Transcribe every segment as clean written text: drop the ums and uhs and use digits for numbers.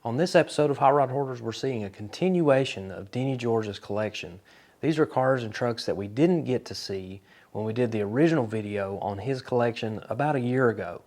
On this episode of Hot Rod Hoarders, we're seeing a continuation of Denny George's collection. These are cars and trucks that we didn't get to see when we did the original video on his collection about a year ago.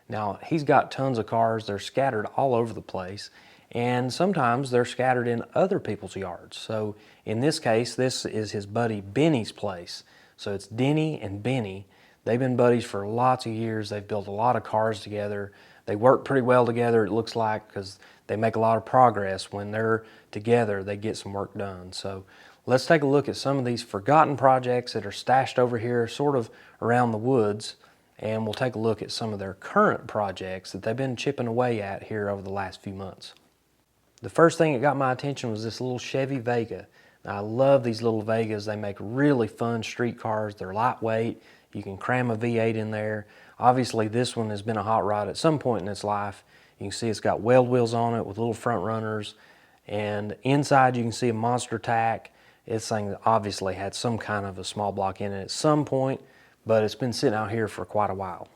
Now, he's got tons of cars. They're scattered all over the place, and sometimes they're scattered in other people's yards. So in this case, this is his buddy Benny's place. So it's Denny and Benny. They've been buddies for lots of years. They've built a lot of cars together. They work pretty well together, it looks like, because they make a lot of progress. When they're together, they get some work done. So let's take a look at some of these forgotten projects that are stashed over here sort of around the woods, and we'll take a look at some of their current projects that they've been chipping away at here over the last few months. The first thing that got my attention was this little Chevy Vega. Now, I love these little Vegas. They make really fun street cars. They're lightweight. You can cram a V8 in there. Obviously, this one has been a hot rod at some point in its life. You can see it's got weld wheels on it with little front runners. And inside you can see a monster tack. This thing obviously had some kind of a small block in it at some point, but it's been sitting out here for quite a while.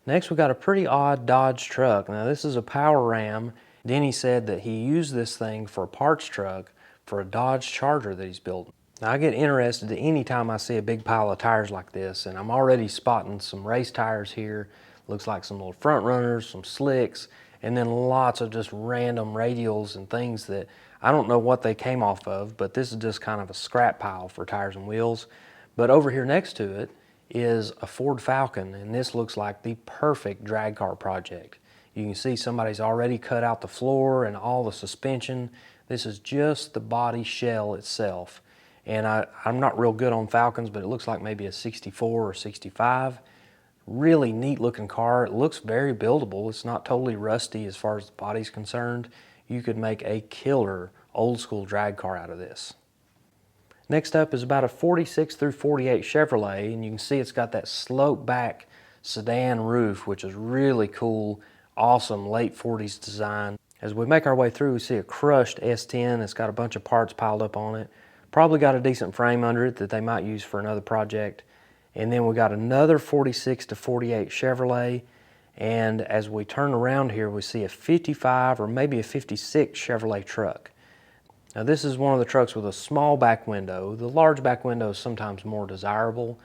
Next, we got a pretty odd Dodge truck. Now, this is a Power Ram. Denny said that he used this thing for a parts truck for a Dodge Charger that he's building. Now, I get interested anytime I see a big pile of tires like this, and I'm already spotting some race tires here. Looks like some little front runners, some slicks, and then lots of just random radials and things that I don't know what they came off of, but this is just kind of a scrap pile for tires and wheels. But over here next to it is a Ford Falcon, and this looks like the perfect drag car project. You can see somebody's already cut out the floor and all the suspension. This is just the body shell itself. And I'm not real good on Falcons, but it looks like maybe a 64 or 65. Really neat looking car. It looks very buildable. It's not totally rusty as far as the body's concerned. You could make a killer old school drag car out of this. Next up is about a 46 through 48 Chevrolet, and you can see it's got that slope back sedan roof, which is really cool, awesome late 40s design. As we make our way through, we see a crushed S10. It's got a bunch of parts piled up on it. Probably got a decent frame under it that they might use for another project. And then we got another 46 to 48 Chevrolet. And as we turn around here, we see a 55 or maybe a 56 Chevrolet truck. Now, this is one of the trucks with a small back window. The large back window is sometimes more desirable,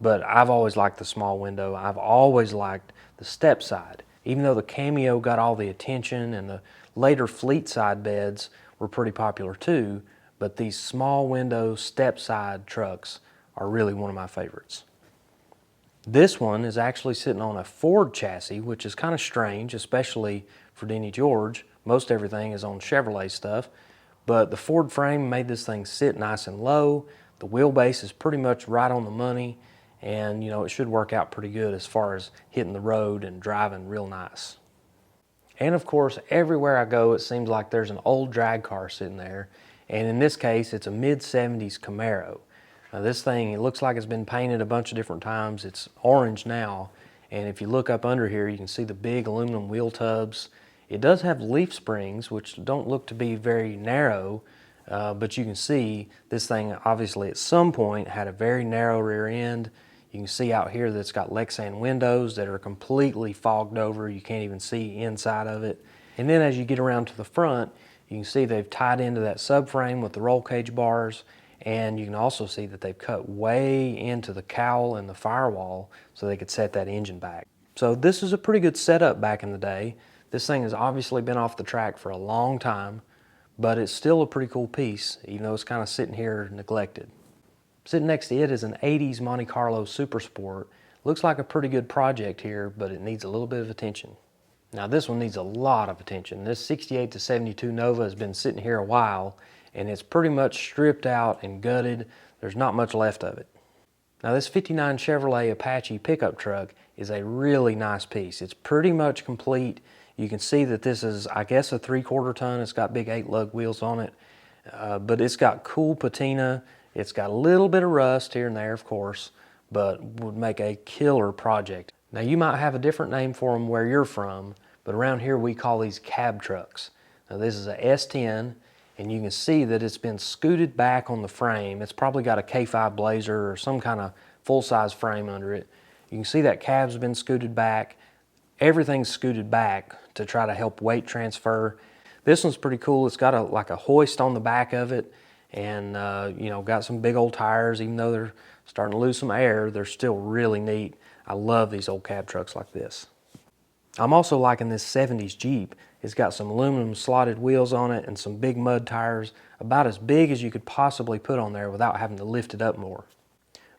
but I've always liked the small window. I've always liked the step side. Even though the Cameo got all the attention and the later fleet side beds were pretty popular too, but these small window step side trucks are really one of my favorites. This one is actually sitting on a Ford chassis, which is kind of strange, especially for Denny George. Most everything is on Chevrolet stuff, but the Ford frame made this thing sit nice and low. The wheelbase is pretty much right on the money, and you know, it should work out pretty good as far as hitting the road and driving real nice. And of course, everywhere I go, it seems like there's an old drag car sitting there. And in this case, it's a mid-70s Camaro. Now, this thing, it looks like it's been painted a bunch of different times. It's orange now, and if you look up under here, you can see the big aluminum wheel tubs. It does have leaf springs, which don't look to be very narrow, but you can see this thing obviously at some point had a very narrow rear end. You can see out here that it's got Lexan windows that are completely fogged over. You can't even see inside of it. And then as you get around to the front, you can see they've tied into that subframe with the roll cage bars, and you can also see that they've cut way into the cowl and the firewall so they could set that engine back. So this is a pretty good setup back in the day. This thing has obviously been off the track for a long time, but it's still a pretty cool piece, even though it's kind of sitting here neglected. Sitting next to it is an 80s Monte Carlo Super Sport. Looks like a pretty good project here, but it needs a little bit of attention. Now, this one needs a lot of attention. This 68 to 72 Nova has been sitting here a while, and it's pretty much stripped out and gutted. There's not much left of it. Now, this 59 Chevrolet Apache pickup truck is a really nice piece. It's pretty much complete. You can see that this is, I guess, a 3/4 ton. It's got big 8-lug wheels on it, but it's got cool patina. It's got a little bit of rust here and there, of course, but would make a killer project. Now, you might have a different name for them where you're from, but around here we call these cab trucks. Now, this is a S10, and you can see that it's been scooted back on the frame. It's probably got a K5 Blazer or some kind of full-size frame under it. You can see that cab's been scooted back. Everything's scooted back to try to help weight transfer. This one's pretty cool. It's got like a hoist on the back of it, and you know, got some big old tires. Even though they're starting to lose some air, they're still really neat. I love these old cab trucks like this. I'm also liking this 70s Jeep. It's got some aluminum slotted wheels on it and some big mud tires, about as big as you could possibly put on there without having to lift it up more.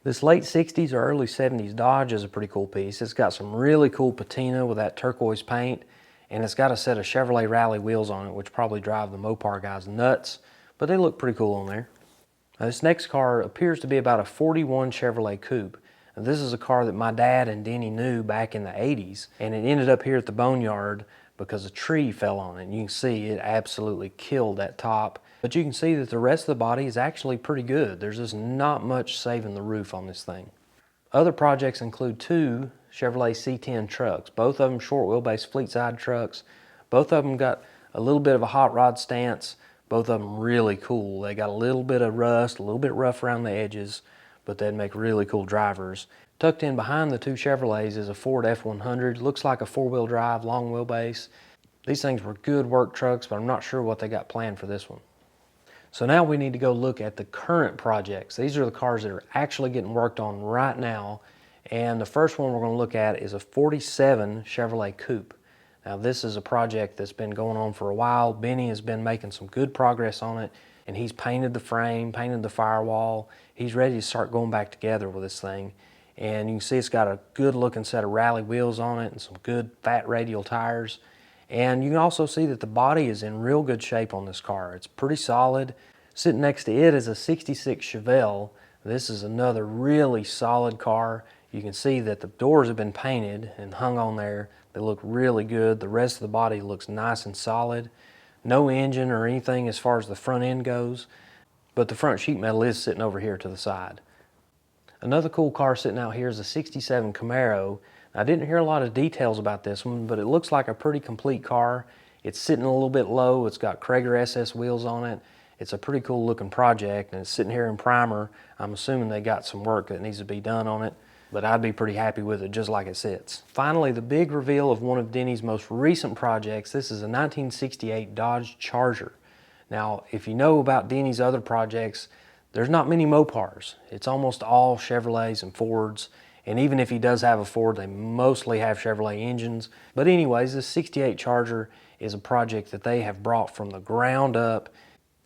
This late 60s or early 70s Dodge is a pretty cool piece. It's got some really cool patina with that turquoise paint, and it's got a set of Chevrolet Rally wheels on it, which probably drive the Mopar guys nuts, but they look pretty cool on there. Now, this next car appears to be about a 41 Chevrolet Coupe. Now, this is a car that my dad and Denny knew back in the 80s, and it ended up here at the boneyard because a tree fell on it. And you can see it absolutely killed that top. But you can see that the rest of the body is actually pretty good. There's just not much saving the roof on this thing. Other projects include two Chevrolet C10 trucks, both of them short wheelbase fleet side trucks. Both of them got a little bit of a hot rod stance. Both of them really cool. They got a little bit of rust, a little bit rough around the edges, but they'd make really cool drivers. Tucked in behind the two Chevrolets is a Ford F100. Looks like a four-wheel drive, long wheelbase. These things were good work trucks, but I'm not sure what they got planned for this one. So now we need to go look at the current projects. These are the cars that are actually getting worked on right now. And the first one we're going to look at is a 47 Chevrolet Coupe. Now this is a project that's been going on for a while. Benny has been making some good progress on it, and he's painted the frame, painted the firewall. He's ready to start going back together with this thing. And you can see it's got a good looking set of rally wheels on it and some good fat radial tires. And you can also see that the body is in real good shape on this car. It's pretty solid. Sitting next to it is a 66 Chevelle. This is another really solid car. You can see that the doors have been painted and hung on there. They look really good. The rest of the body looks nice and solid. No engine or anything as far as the front end goes, but the front sheet metal is sitting over here to the side. Another cool car sitting out here is a 67 Camaro. I didn't hear a lot of details about this one, but it looks like a pretty complete car. It's sitting a little bit low. It's got Krager SS wheels on it. It's a pretty cool looking project, and it's sitting here in primer. I'm assuming they got some work that needs to be done on it, but I'd be pretty happy with it just like it sits. Finally, the big reveal of one of Denny's most recent projects. This is a 1968 Dodge Charger. Now, if you know about Denny's other projects, there's not many Mopars. It's almost all Chevrolets and Fords. And even if he does have a Ford, they mostly have Chevrolet engines. But anyways, this 68 Charger is a project that they have brought from the ground up.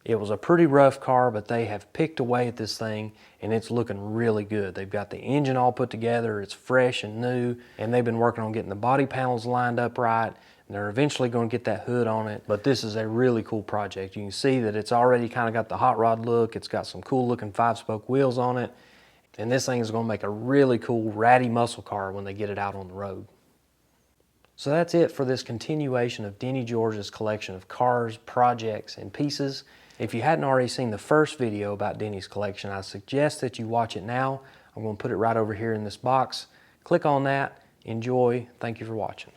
It was a pretty rough car, but they have picked away at this thing, and it's looking really good. They've got the engine all put together. It's fresh and new, and they've been working on getting the body panels lined up right. And they're eventually going to get that hood on it. But this is a really cool project. You can see that it's already kind of got the hot rod look. It's got some cool looking 5-spoke wheels on it. And this thing is going to make a really cool ratty muscle car when they get it out on the road. So that's it for this continuation of Denny George's collection of cars, projects, and pieces. If you hadn't already seen the first video about Denny's collection, I suggest that you watch it now. I'm going to put it right over here in this box. Click on that. Enjoy. Thank you for watching.